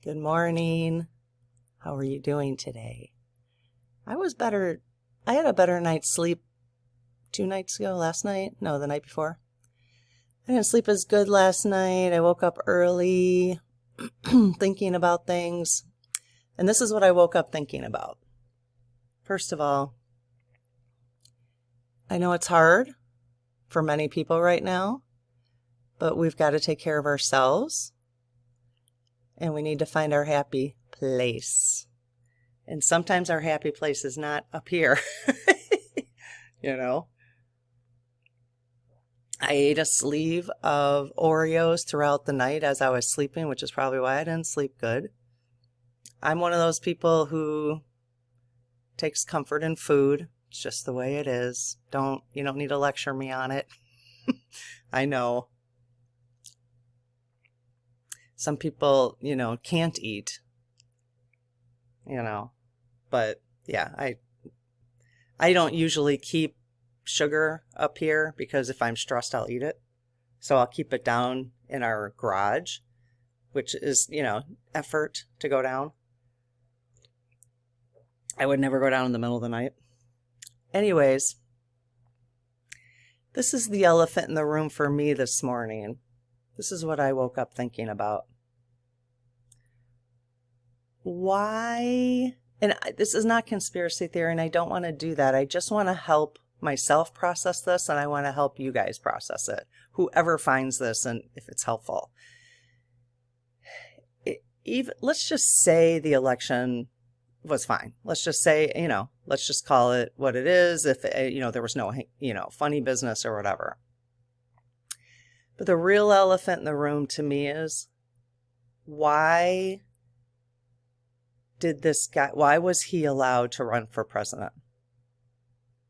Good morning. How are you doing today? I had a better night's sleep 2 nights ago, last night? No, the night before. I didn't sleep as good last night. I woke up early thinking about things. And this is what I woke up thinking about. First of all, I know it's hard for many people right now, but we've got to take care of ourselves. And we need to find our happy place. And sometimes our happy place is not up here. You know, I ate a sleeve of Oreos throughout the night as I was sleeping, which is probably why I didn't sleep good. I'm one of those people who takes comfort in food. It's just the way it is. You don't need to lecture me on it. I know. Some people, can't eat, but yeah, I don't usually keep sugar up here because if I'm stressed, I'll eat it. So I'll keep it down in our garage, which is, effort to go down. I would never go down in the middle of the night. Anyways, this is the elephant in the room for me this morning. This is what I woke up thinking about. Why? And this is not conspiracy theory, and I don't want to do that. I just want to help myself process this, and I want to help you guys process it. Whoever finds this, and if it's helpful. Let's just say the election was fine. Let's just say, let's just call it what it is. If, there was no, funny business or whatever. But the real elephant in the room to me is, why was he allowed to run for president?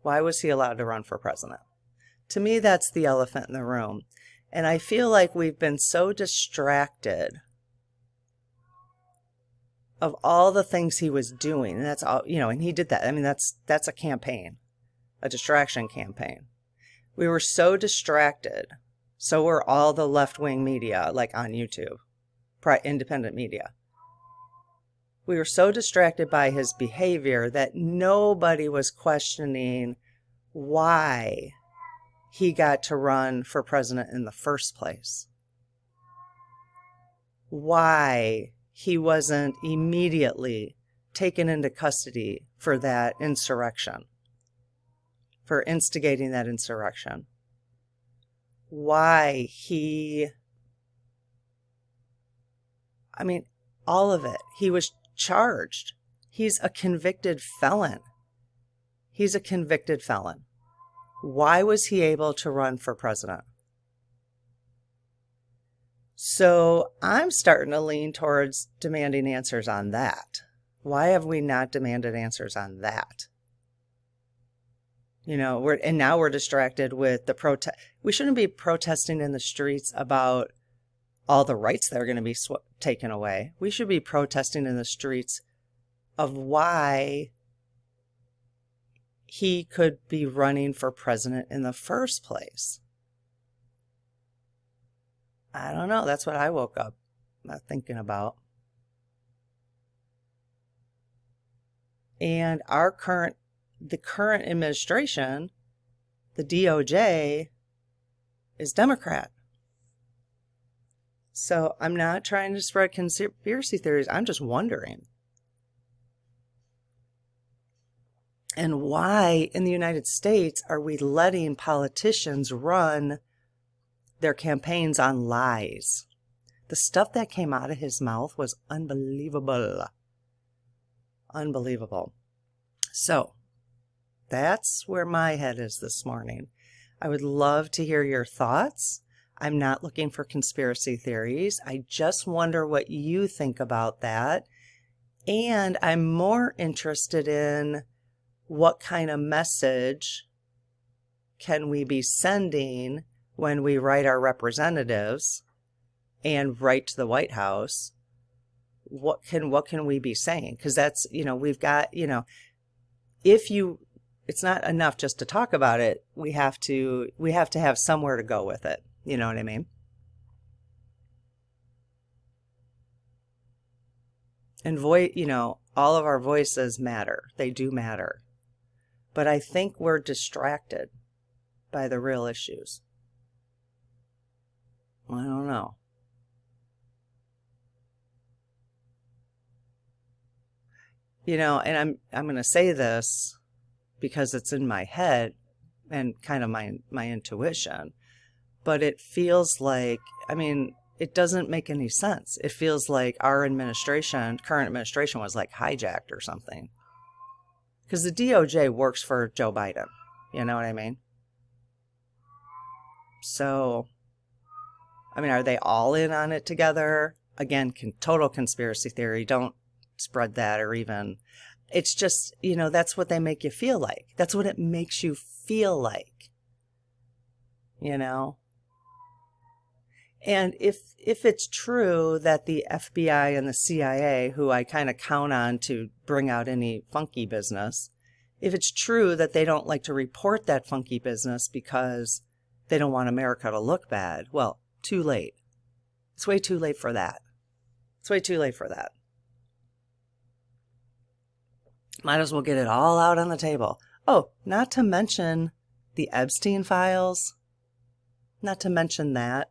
Why was he allowed to run for president? To me, that's the elephant in the room. And I feel like we've been so distracted of all the things he was doing. And that's all, and he did that. I mean, that's a campaign, a distraction campaign. We were so distracted. So were all the left-wing media, like on YouTube, independent media. We were so distracted by his behavior that nobody was questioning why he got to run for president in the first place. Why he wasn't immediately taken into custody for that insurrection, for instigating that insurrection. Why all of it. He was charged. He's a convicted felon. Why was he able to run for president? So I'm starting to lean towards demanding answers on that. Why have we not demanded answers on that? Now we're distracted with the protest. We shouldn't be protesting in the streets about all the rights that are going to be taken away. We should be protesting in the streets of why he could be running for president in the first place. I don't know. That's what I woke up thinking about. And the current administration, the DOJ, is Democrat. So I'm not trying to spread conspiracy theories. I'm just wondering. And why in the United States are we letting politicians run their campaigns on lies? The stuff that came out of his mouth was unbelievable. Unbelievable. So that's where my head is this morning. I would love to hear your thoughts. I'm not looking for conspiracy theories. I just wonder what you think about that. And I'm more interested in what kind of message can we be sending when we write our representatives and write to the White House. What can we be saying? Because that's, we've got, it's not enough just to talk about it. We have to have somewhere to go with it. You know what I mean? And all of our voices matter. They do matter. But I think we're distracted by the real issues. I don't know. And I'm going to say this because it's in my head and kind of my intuition, but it feels like, it doesn't make any sense. It feels like our current administration was like hijacked or something. Because the DOJ works for Joe Biden. You know what I mean? So, are they all in on it together? Again, total conspiracy theory. Don't spread that or even. It's just, that's what they make you feel like. That's what it makes you feel like. And if it's true that the FBI and the CIA, who I kind of count on to bring out any funky business, if it's true that they don't like to report that funky business because they don't want America to look bad, well, too late. It's way too late for that. It's way too late for that. Might as well get it all out on the table. Oh, not to mention the Epstein files. Not to mention that.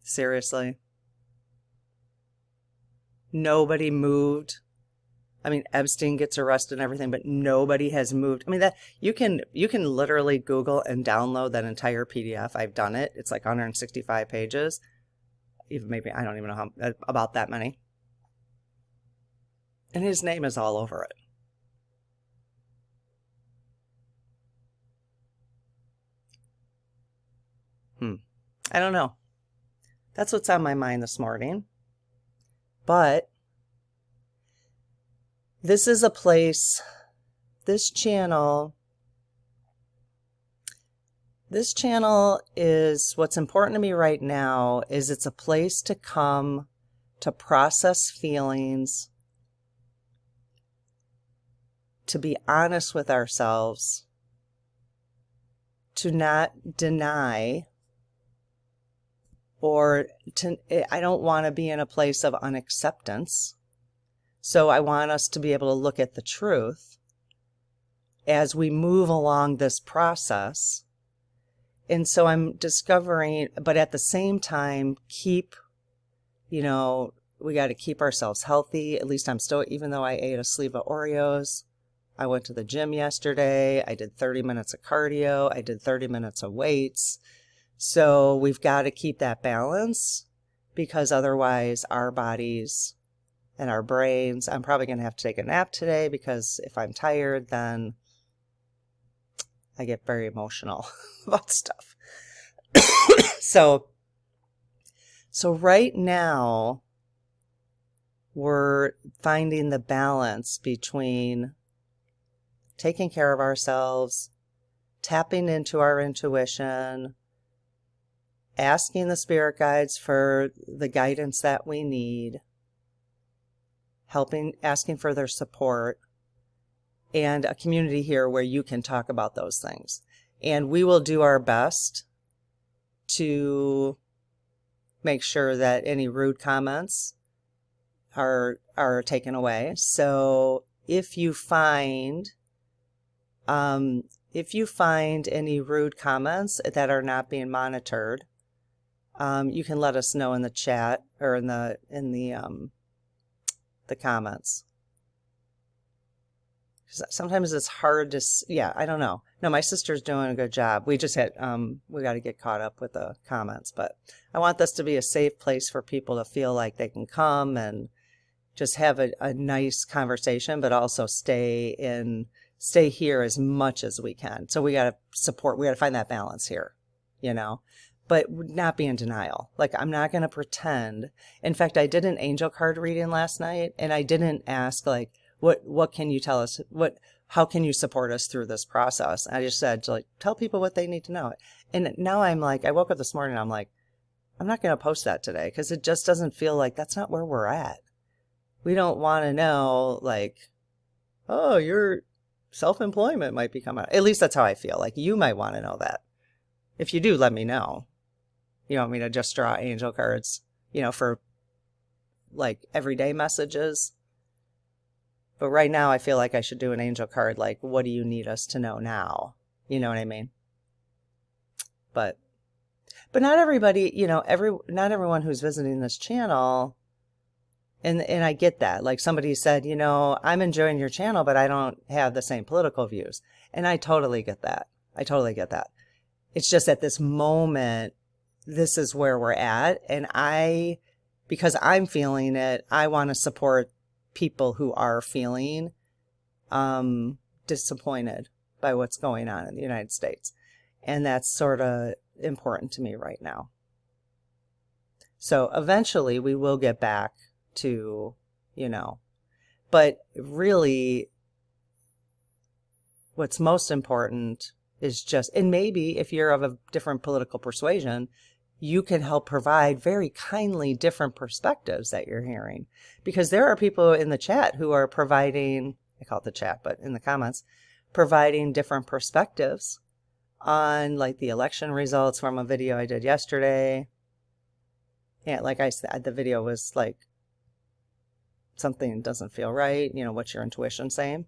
Seriously. Nobody moved. Epstein gets arrested and everything, but nobody has moved. That you can literally Google and download that entire PDF. I've done it. It's like 165 pages. Even maybe, I don't even know about that many. And his name is all over it. I don't know. That's what's on my mind this morning. But this is a place, this channel is, what's important to me right now is it's a place to come to process feelings, to be honest with ourselves, to not deny, I don't want to be in a place of unacceptance. So I want us to be able to look at the truth as we move along this process. And so I'm discovering, but at the same time, we got to keep ourselves healthy. At least I'm still, even though I ate a sleeve of Oreos, I went to the gym yesterday. I did 30 minutes of cardio. I did 30 minutes of weights. So we've got to keep that balance, because otherwise our bodies and our brains, I'm probably going to have to take a nap today, because if I'm tired, then I get very emotional about stuff. So right now we're finding the balance between taking care of ourselves, tapping into our intuition, asking the spirit guides for the guidance that we need, asking for their support, and a community here where you can talk about those things. And we will do our best to make sure that any rude comments are taken away. So if you find any rude comments that are not being monitored, you can let us know in the chat or in the comments. Sometimes it's hard to, I don't know. No, my sister's doing a good job. We just had, we got to get caught up with the comments, but I want this to be a safe place for people to feel like they can come and just have a nice conversation, but also stay here as much as we can. So we got to find that balance here, but not be in denial. Like, I'm not going to pretend. In fact, I did an angel card reading last night, and I didn't ask, like, what can you tell us? How can you support us through this process? I just said, tell people what they need to know. And now I'm like, I woke up this morning, I'm like, I'm not going to post that today, because it just doesn't feel like that's not where we're at. We don't want to know, like, oh, your self-employment might be coming out. At least that's how I feel. Like, you might want to know that. If you do, let me know. You want me to just draw angel cards, for like everyday messages. But right now I feel like I should do an angel card, like, what do you need us to know now? You know what I mean? But not everybody, not everyone who's visiting this channel, and I get that. Like somebody said, I'm enjoying your channel, but I don't have the same political views. And I totally get that. It's just at this moment, this is where we're at. And because I'm feeling it, I want to support people who are feeling disappointed by what's going on in the United States. And that's sort of important to me right now. So eventually we will get back to, but really what's most important is just, and maybe if you're of a different political persuasion, you can help provide very kindly different perspectives that you're hearing, because there are people in the chat who are providing, I call it the chat, but in the comments, providing different perspectives on like the election results from a video I did yesterday. Yeah, like I said, the video was like, something doesn't feel right. What's your intuition saying?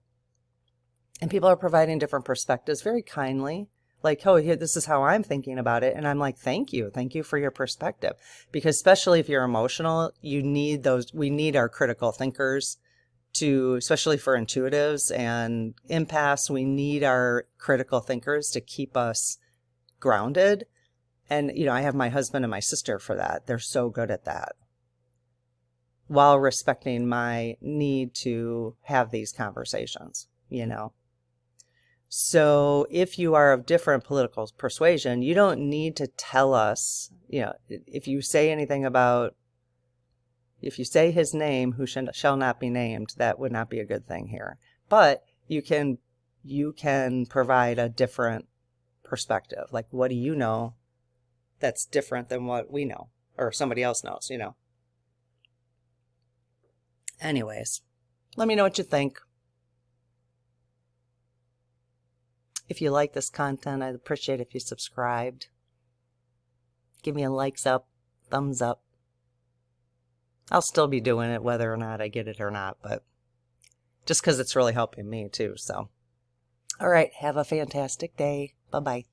And people are providing different perspectives very kindly. Like, oh, here, this is how I'm thinking about it. And I'm like, thank you for your perspective. Because especially if you're emotional, we need our critical thinkers especially for intuitives and empaths, we need our critical thinkers to keep us grounded. And, I have my husband and my sister for that. They're so good at that, while respecting my need to have these conversations, So if you are of different political persuasion, you don't need to tell us, if you say his name, who shall not be named, that would not be a good thing here. But you can provide a different perspective. Like, what do you know that's different than what we know or somebody else knows, Anyways, let me know what you think. If you like this content, I'd appreciate if you subscribed. Give me a likes up, thumbs up. I'll still be doing it whether or not I get it or not, but just because it's really helping me too. So, all right, have a fantastic day. Bye-bye.